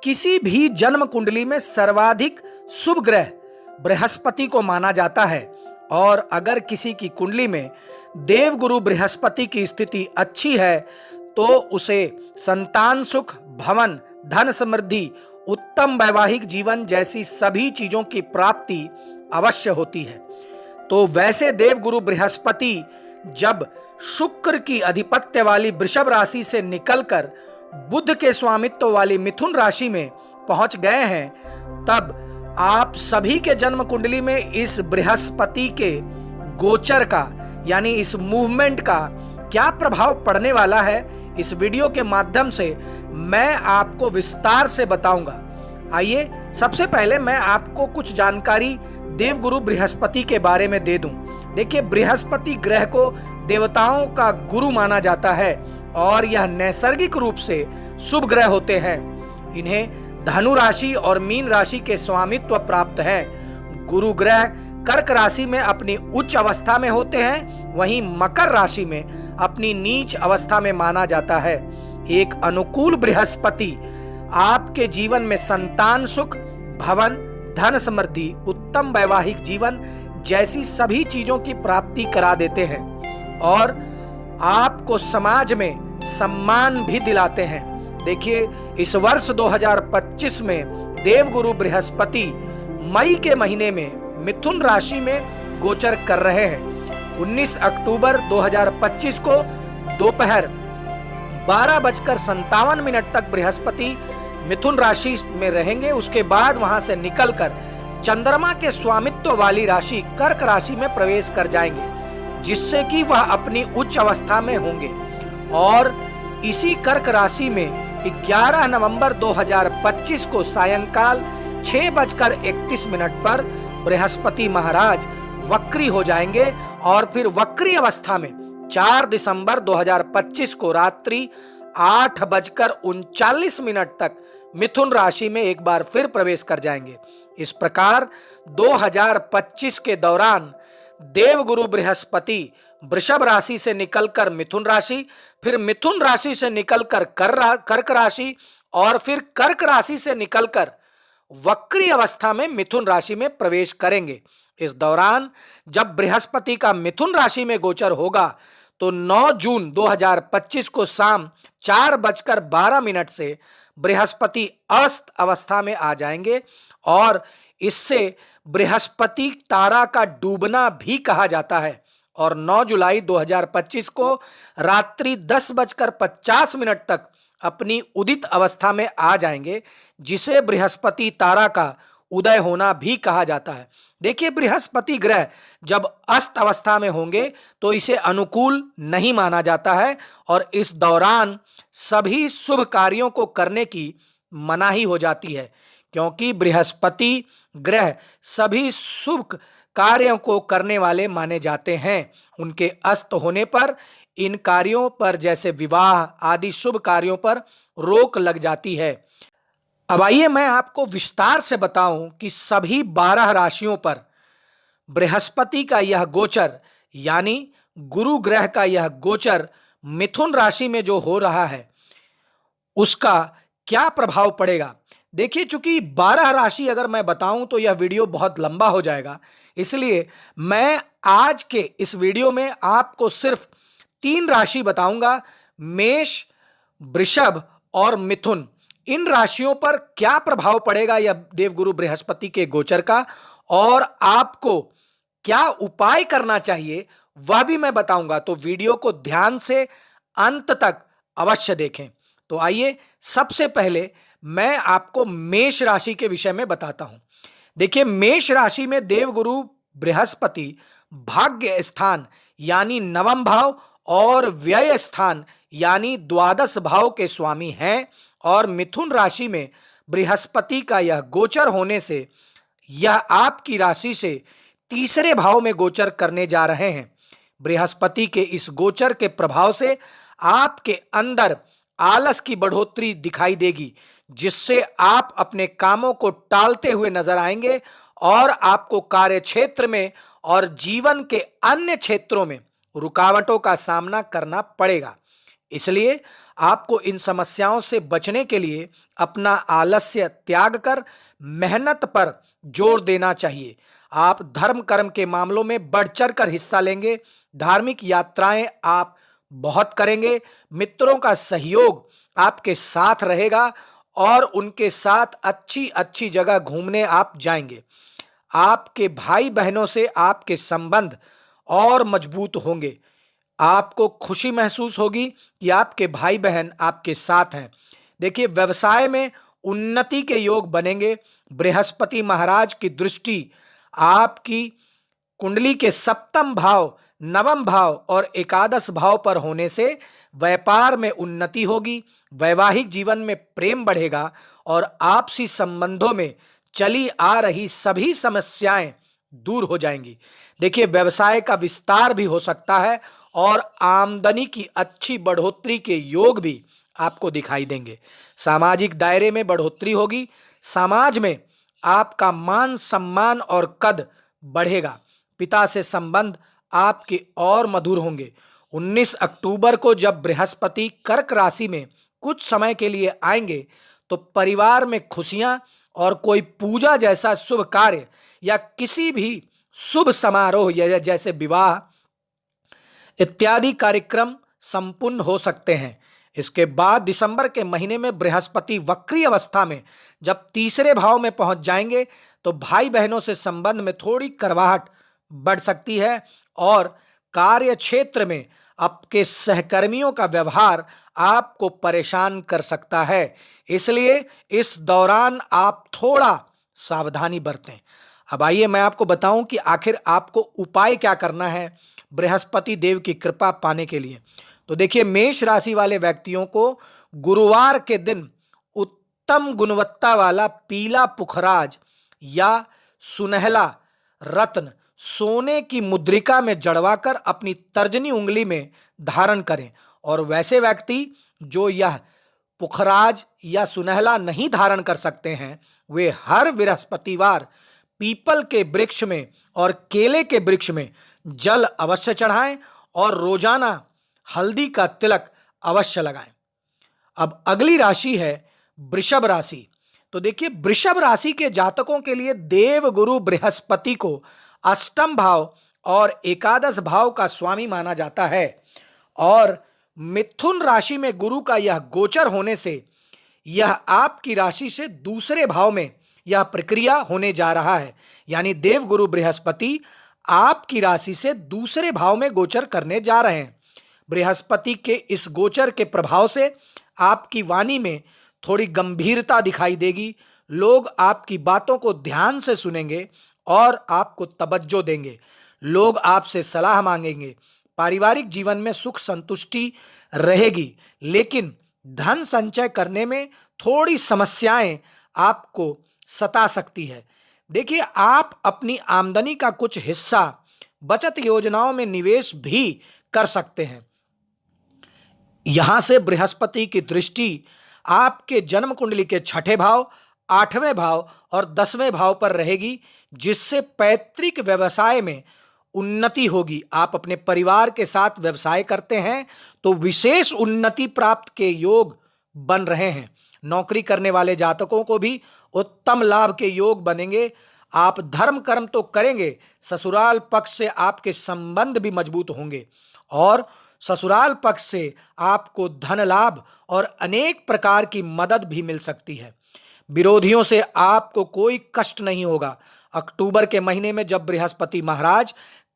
किसी भी जन्म कुंडली में सर्वाधिक शुभ ग्रह बृहस्पति को माना जाता है और अगर किसी की कुंडली में देवगुरु बृहस्पति की स्थिति अच्छी है तो उसे संतान सुख, भवन, धन समृद्धि, उत्तम वैवाहिक जीवन जैसी सभी चीजों की प्राप्ति अवश्य होती है। तो वैसे देवगुरु बृहस्पति जब शुक्र की अधिपत्य वाली वृषभ राशि से निकलकर बुध के स्वामित्व वाली मिथुन राशि में पहुंच गए हैं, तब आप सभी के जन्म कुंडली में इस बृहस्पति के गोचर का यानी इस मूवमेंट का क्या प्रभाव पड़ने वाला है, इस वीडियो के माध्यम से मैं आपको विस्तार से बताऊंगा। आइए सबसे पहले मैं आपको कुछ जानकारी देवगुरु बृहस्पति के बारे में दे दूं। देखिए, बृहस्पति ग्रह को देवताओं का गुरु माना जाता है और यह नैसर्गिक रूप से शुभ ग्रह होते हैं। इन्हें धनु राशि और मीन राशि के स्वामित्व प्राप्त है। गुरु ग्रह कर्क राशि में अपनी उच्च अवस्था में होते हैं, वहीं मकर राशि में अपनी नीच अवस्था में माना जाता है। एक अनुकूल बृहस्पति आपके जीवन में संतान सुख, भवन, धन समृद्धि, उत्तम वैवाहिक जीवन जैसी सभी चीजों की प्राप्ति करा देते हैं और आपको समाज में सम्मान भी दिलाते हैं। देखिए, इस वर्ष 2025 में देवगुरु बृहस्पति मई के महीने में मिथुन राशि में गोचर कर रहे हैं। 19 अक्टूबर 2025 को दोपहर 12:57 तक बृहस्पति मिथुन राशि में रहेंगे। उसके बाद वहां से निकलकर चंद्रमा के स्वामित्व वाली राशि कर्क राशि में प्रवेश कर जाएंगे, जिससे कि वह अपनी उच्च अवस्था में होंगे और इसी कर्क राशि में 11 नवंबर 2025 को सायंकाल 6:31 पर बृहस्पति महाराज वक्री हो जाएंगे और फिर वक्री अवस्था में 4 दिसंबर 2025 को रात्रि 8:39 तक मिथुन राशि में एक बार फिर प्रवेश कर जाएंगे। इस प्रकार 2025 के दौरान देवगुरु बृहस्पति वृषभ राशि से निकलकर मिथुन राशि, फिर मिथुन राशि से निकलकर कर्क राशि और फिर कर्क राशि से निकलकर वक्री अवस्था में मिथुन राशि में प्रवेश करेंगे। इस दौरान जब बृहस्पति का मिथुन राशि में गोचर होगा तो 9 जून 2025 को शाम 4:12 से बृहस्पति अस्त अवस्था में आ जाएंगे और इससे बृहस्पति तारा का डूबना भी कहा जाता है और 9 जुलाई 2025 को रात्रि 10:50 तक अपनी उदित अवस्था में आ जाएंगे, जिसे बृहस्पति तारा का उदय होना भी कहा जाता है। देखिए, बृहस्पति ग्रह जब अस्त अवस्था में होंगे तो इसे अनुकूल नहीं माना जाता है और इस दौरान सभी शुभ कार्यों को करने की मनाही हो जाती है, क्योंकि बृहस्पति ग्रह सभी शुभ कार्यों को करने वाले माने जाते हैं। उनके अस्त होने पर इन कार्यों पर जैसे विवाह आदि शुभ कार्यों पर रोक लग जाती है। अब आइए मैं आपको विस्तार से बताऊं कि सभी 12 राशियों पर बृहस्पति का यह गोचर यानी गुरु ग्रह का यह गोचर मिथुन राशि में जो हो रहा है उसका क्या प्रभाव पड़ेगा। देखिए, चूंकि 12 राशि अगर मैं बताऊं तो यह वीडियो बहुत लंबा हो जाएगा, इसलिए मैं आज के इस वीडियो में आपको सिर्फ 3 राशि बताऊंगा, मेष, वृषभ और मिथुन। इन राशियों पर क्या प्रभाव पड़ेगा यह देवगुरु बृहस्पति के गोचर का और आपको क्या उपाय करना चाहिए वह भी मैं बताऊंगा। तो वीडियो को ध्यान से अंत तक अवश्य देखें। तो आइए सबसे पहले मैं आपको मेष राशि के विषय में बताता हूं। देखिए, मेष राशि में देवगुरु बृहस्पति भाग्य स्थान यानी नवम भाव और व्यय स्थान यानी द्वादश भाव के स्वामी हैं और मिथुन राशि में बृहस्पति का यह गोचर होने से यह आपकी राशि से तीसरे भाव में गोचर करने जा रहे हैं। बृहस्पति के इस गोचर के प्रभाव से आपके अंदर आलस की बढ़ोतरी दिखाई देगी, जिससे आप अपने कामों को टालते हुए नजर आएंगे और आपको कार्य क्षेत्र में और जीवन के अन्य क्षेत्रों में रुकावटों का सामना करना पड़ेगा। इसलिए आपको इन समस्याओं से बचने के लिए अपना आलस्य त्याग कर मेहनत पर जोर देना चाहिए। आप धर्म कर्म के मामलों में बढ़ चढ़ कर हिस्सा लेंगे। धार्मिक यात्राएं आप बहुत करेंगे। मित्रों का सहयोग आपके साथ रहेगा और उनके साथ अच्छी अच्छी जगह घूमने आप जाएंगे। आपके भाई बहनों से आपके संबंध और मजबूत होंगे। आपको खुशी महसूस होगी कि आपके भाई बहन आपके साथ हैं। देखिए, व्यवसाय में उन्नति के योग बनेंगे। बृहस्पति महाराज की दृष्टि आपकी कुंडली के सप्तम भाव, नवम भाव और एकादश भाव पर होने से व्यापार में उन्नति होगी। वैवाहिक जीवन में प्रेम बढ़ेगा और आपसी संबंधों में चली आ रही सभी समस्याएं दूर हो जाएंगी। देखिए, व्यवसाय का विस्तार भी हो सकता है और आमदनी की अच्छी बढ़ोतरी के योग भी आपको दिखाई देंगे। सामाजिक दायरे में बढ़ोतरी होगी। समाज में आपका मान सम्मान और कद बढ़ेगा। पिता से संबंध आपके और मधुर होंगे। 19 अक्टूबर को जब बृहस्पति कर्क राशि में कुछ समय के लिए आएंगे तो परिवार में खुशियां और कोई पूजा जैसा शुभ कार्य या किसी भी शुभ समारोह या जैसे विवाह इत्यादि कार्यक्रम संपूर्ण हो सकते हैं। इसके बाद दिसंबर के महीने में बृहस्पति वक्री अवस्था में जब तीसरे भाव में पहुंच जाएंगे तो भाई बहनों से संबंध में थोड़ी कड़वाहट बढ़ सकती है और कार्य क्षेत्र में आपके सहकर्मियों का व्यवहार आपको परेशान कर सकता है। इसलिए इस दौरान आप थोड़ा सावधानी बरतें। अब आइए मैं आपको बताऊं कि आखिर आपको उपाय क्या करना है बृहस्पति देव की कृपा पाने के लिए। तो देखिए, मेष राशि वाले व्यक्तियों को गुरुवार के दिन उत्तम गुणवत्ता वाला पीला पुखराज या सुनहला रत्न सोने की मुद्रिका में जड़वाकर अपनी तर्जनी उंगली में धारण करें। और वैसे व्यक्ति जो यह पुखराज या सुनहला नहीं धारण कर सकते हैं, वे हर बृहस्पतिवार पीपल के वृक्ष में और केले के वृक्ष में जल अवश्य चढ़ाएं और रोजाना हल्दी का तिलक अवश्य लगाएं। अब अगली राशि है वृषभ राशि। तो देखिए, वृषभ राशि के जातकों के लिए देव गुरु बृहस्पति को अष्टम भाव और एकादश भाव का स्वामी माना जाता है और मिथुन राशि में गुरु का यह गोचर होने से यह आपकी राशि से दूसरे भाव में यह प्रक्रिया होने जा रहा है। यानी देव गुरु बृहस्पति आपकी राशि से दूसरे भाव में गोचर करने जा रहे हैं। बृहस्पति के इस गोचर के प्रभाव से आपकी वाणी में थोड़ी गंभीरता दिखाई देगी। लोग आपकी बातों को ध्यान से सुनेंगे और आपको तवज्जो देंगे। लोग आपसे सलाह मांगेंगे। पारिवारिक जीवन में सुख संतुष्टि रहेगी, लेकिन धन संचय करने में थोड़ी समस्याएं आपको सता सकती है। देखिए, आप अपनी आमदनी का कुछ हिस्सा बचत योजनाओं में निवेश भी कर सकते हैं। यहां से बृहस्पति की दृष्टि आपके जन्म कुंडली के छठे भाव, आठवें भाव और 10वें भाव पर रहेगी, जिससे पैतृक व्यवसाय में उन्नति होगी। आप अपने परिवार के साथ व्यवसाय करते हैं तो विशेष उन्नति प्राप्त के योग बन रहे हैं। नौकरी करने वाले जातकों को भी उत्तम लाभ के योग बनेंगे। आप धर्म कर्म तो करेंगे, ससुराल पक्ष से आपके संबंध भी मजबूत होंगे और ससुराल पक्ष से आपको धन लाभ और अनेक प्रकार की मदद भी मिल सकती है। विरोधियों से आपको कोई कष्ट नहीं होगा। अक्टूबर के महीने में जब बृहस्पति महाराज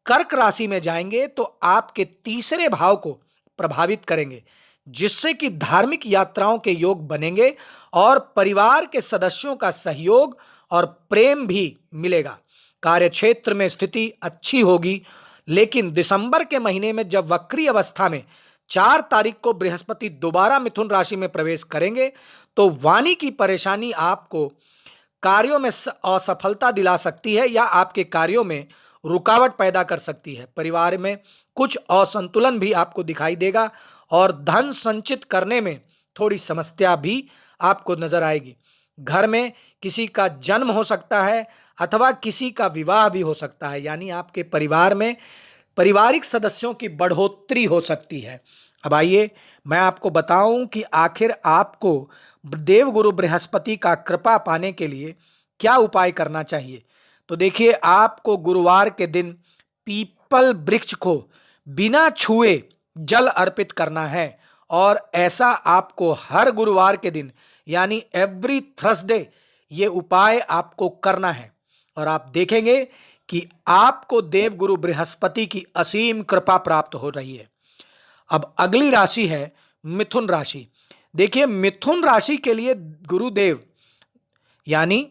कर्क राशि में जाएंगे तो आपके तीसरे भाव को प्रभावित करेंगे, जिससे कि धार्मिक यात्राओं के योग बनेंगे और परिवार के सदस्यों का सहयोग और प्रेम भी मिलेगा। कार्यक्षेत्र में स्थिति अच्छी होगी, लेकिन दिसंबर के महीने में जब वक्री अवस्था में 4 तारीख को बृहस्पति दोबारा मिथुन राशि में प्रवेश करेंगे तो वाणी की परेशानी आपको कार्यों में असफलता दिला सकती है या आपके कार्यों में रुकावट पैदा कर सकती है। परिवार में कुछ असंतुलन भी आपको दिखाई देगा और धन संचित करने में थोड़ी समस्या भी आपको नजर आएगी। घर में किसी का जन्म हो सकता है अथवा किसी का विवाह भी हो सकता है, यानी आपके परिवार में पारिवारिक सदस्यों की बढ़ोतरी हो सकती है। अब आइए मैं आपको बताऊं कि आखिर आपको देवगुरु बृहस्पति का कृपा पाने के लिए क्या उपाय करना चाहिए। तो देखिए, आपको गुरुवार के दिन पीपल वृक्ष को बिना छुए जल अर्पित करना है और ऐसा आपको हर गुरुवार के दिन यानी एवरी थर्सडे ये उपाय आपको करना है और आप देखेंगे कि आपको देवगुरु बृहस्पति की असीम कृपा प्राप्त हो रही है। अब अगली राशि है मिथुन राशि। देखिए, मिथुन राशि के लिए गुरुदेव यानी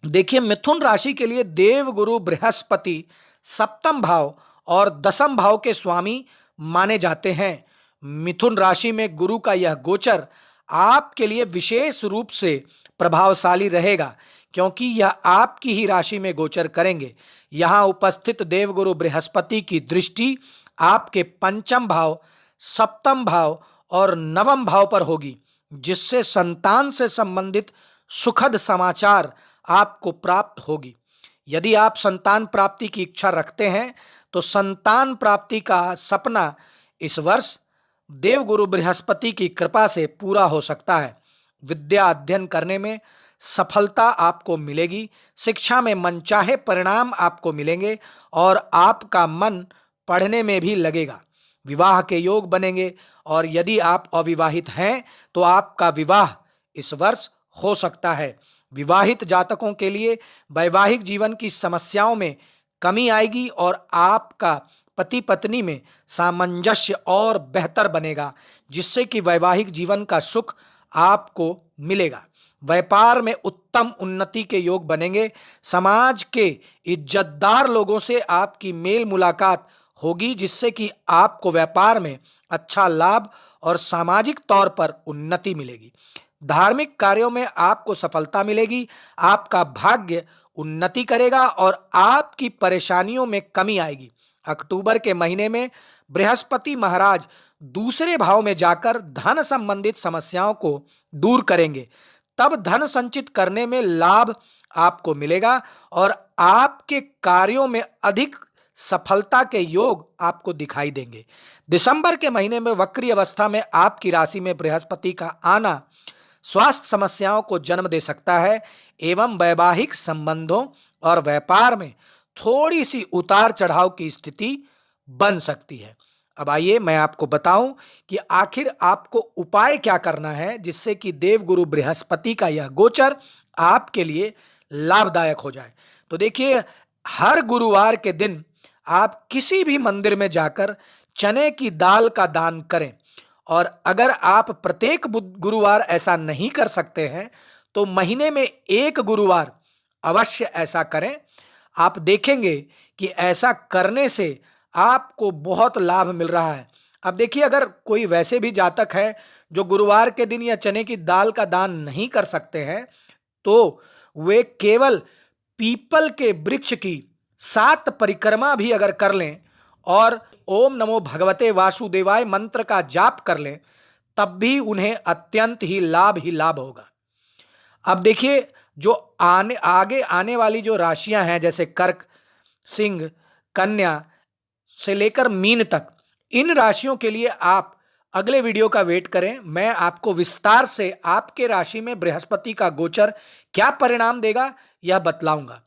देखिए मिथुन राशि के लिए देव गुरु बृहस्पति सप्तम भाव और दसम भाव के स्वामी माने जाते हैं। मिथुन राशि में गुरु का यह गोचर आपके लिए विशेष रूप से प्रभावशाली रहेगा क्योंकि यह आपकी ही राशि में गोचर करेंगे। यहां उपस्थित देवगुरु बृहस्पति की दृष्टि आपके पंचम भाव, सप्तम भाव और नवम भाव पर होगी, जिससे संतान से संबंधित सुखद समाचार आपको प्राप्त होगी। यदि आप संतान प्राप्ति की इच्छा रखते हैं तो संतान प्राप्ति का सपना इस वर्ष देवगुरु बृहस्पति की कृपा से पूरा हो सकता है। विद्या अध्ययन करने में सफलता आपको मिलेगी, शिक्षा में मनचाहे परिणाम आपको मिलेंगे और आपका मन पढ़ने में भी लगेगा। विवाह के योग बनेंगे और यदि आप अविवाहित हैं तो आपका विवाह इस वर्ष हो सकता है। विवाहित जातकों के लिए वैवाहिक जीवन की समस्याओं में कमी आएगी और आपका पति पत्नी में सामंजस्य और बेहतर बनेगा, जिससे कि वैवाहिक जीवन का सुख आपको मिलेगा। व्यापार में उत्तम उन्नति के योग बनेंगे। समाज के इज्जतदार लोगों से आपकी मेल मुलाकात होगी, जिससे कि आपको व्यापार में अच्छा लाभ और सामाजिक तौर पर उन्नति मिलेगी। धार्मिक कार्यों में आपको सफलता मिलेगी। आपका भाग्य उन्नति करेगा और आपकी परेशानियों में कमी आएगी। अक्टूबर के महीने में बृहस्पति महाराज दूसरे भाव में जाकर धन संबंधित समस्याओं को दूर करेंगे। तब धन संचित करने में लाभ आपको मिलेगा और आपके कार्यों में अधिक सफलता के योग आपको दिखाई देंगे। दिसंबर के महीने में वक्री अवस्था में आपकी राशि में बृहस्पति का आना स्वास्थ्य समस्याओं को जन्म दे सकता है एवं वैवाहिक संबंधों और व्यापार में थोड़ी सी उतार चढ़ाव की स्थिति बन सकती है। अब आइए मैं आपको बताऊं कि आखिर आपको उपाय क्या करना है जिससे कि देवगुरु बृहस्पति का यह गोचर आपके लिए लाभदायक हो जाए। तो देखिए, हर गुरुवार के दिन आप किसी भी मंदिर में जाकर चने की दाल का दान करें और अगर आप प्रत्येक गुरुवार ऐसा नहीं कर सकते हैं तो महीने में एक गुरुवार अवश्य ऐसा करें। आप देखेंगे कि ऐसा करने से आपको बहुत लाभ मिल रहा है। अब देखिए, अगर कोई वैसे भी जातक है जो गुरुवार के दिन या चने की दाल का दान नहीं कर सकते हैं तो वे केवल पीपल के वृक्ष की 7 परिक्रमा भी अगर कर लें और ओम नमो भगवते वासुदेवाय मंत्र का जाप कर लें तब भी उन्हें अत्यंत ही लाभ होगा। अब देखिए, जो आगे आने वाली जो राशियां हैं जैसे कर्क, सिंह, कन्या से लेकर मीन तक, इन राशियों के लिए आप अगले वीडियो का वेट करें। मैं आपको विस्तार से आपके राशि में बृहस्पति का गोचर क्या परिणाम देगा यह बतलाऊंगा।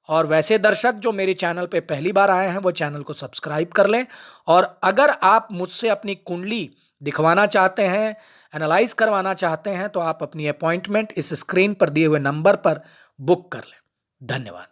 और वैसे दर्शक जो मेरे चैनल पे पहली बार आए हैं वो चैनल को सब्सक्राइब कर लें और अगर आप मुझसे अपनी कुंडली दिखवाना चाहते हैं, एनालाइज करवाना चाहते हैं तो आप अपनी अपॉइंटमेंट इस स्क्रीन पर दिए हुए नंबर पर बुक कर लें। धन्यवाद।